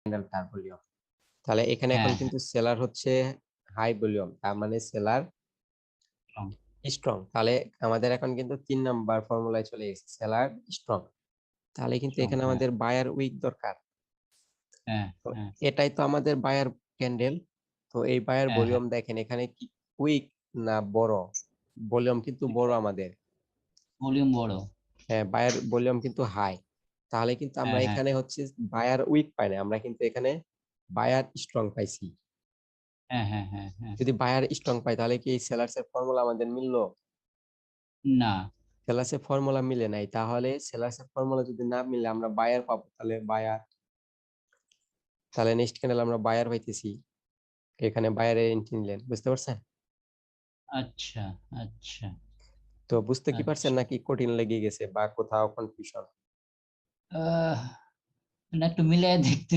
Candle তার volume. তাহলে এখানে এখন হ্যাঁ, হ্যাঁ। কিন্তু সেলার হচ্ছে হাই ভলিউম, তার মানে সেলার স্ট্রং। স্ট্রং। তাহলে আমাদের এখন কিন্তু ৩ নাম্বার ফর্মুলায় চলে গেছে, সেলার স্ট্রং। তাহলে কিন্তু স্ট্রং, এখানে হ্যাঁ, আমাদের বায়ার উইক দরকার। হ্যাঁ, তো হ্যাঁ, এটাই তো আমাদের বায়ার ক্যান্ডেল। তো এই বায়ার হ্যাঁ, হ্যাঁ। ভলিউম দেখেন এখানে কি উইক না বড়? ভলিউম কিন্তু বড় আমাদের। ভলিউম বড়। হ্যাঁ, বায়ার ভলিউম কিন্তু হাই। তাহলে কিন্তু আমরা হ্যাঁ, হ্যাঁ, এখানে হচ্ছে বায়ার উইক পাই না। আমরা কিন্তু এখানে বায়ার স্ট্রং পাইছি। হ্যাঁ, হ্যাঁ, হ্যাঁ, হ্যাঁ। যদি বায়ার স্ট্রং পাই তাহলে কি এই সেলার্স এর ফর্মুলা আমাদের মিললো? না। সেলার্স এর ফর্মুলা মিলে নাই। তাহলে সেলার্স এর ফর্মুলা যদি না মিলে আমরা বায়ার পাবো, তাহলে বায়ার, তাহলে নেক্সট ক্যান্ডেল আমরা বায়ার পাইতেছি। এখানে বায়ারের এন্ট্রি নিলেন। বুঝতে পারছেন? আচ্ছা, আচ্ছা, তো বুঝতে কি পারছেন আচ্ছা। নাকি কঠিন লেগে গেছে বা কোথাও কনফিউশন? আহ না, একটু মিলায়ে দেখতে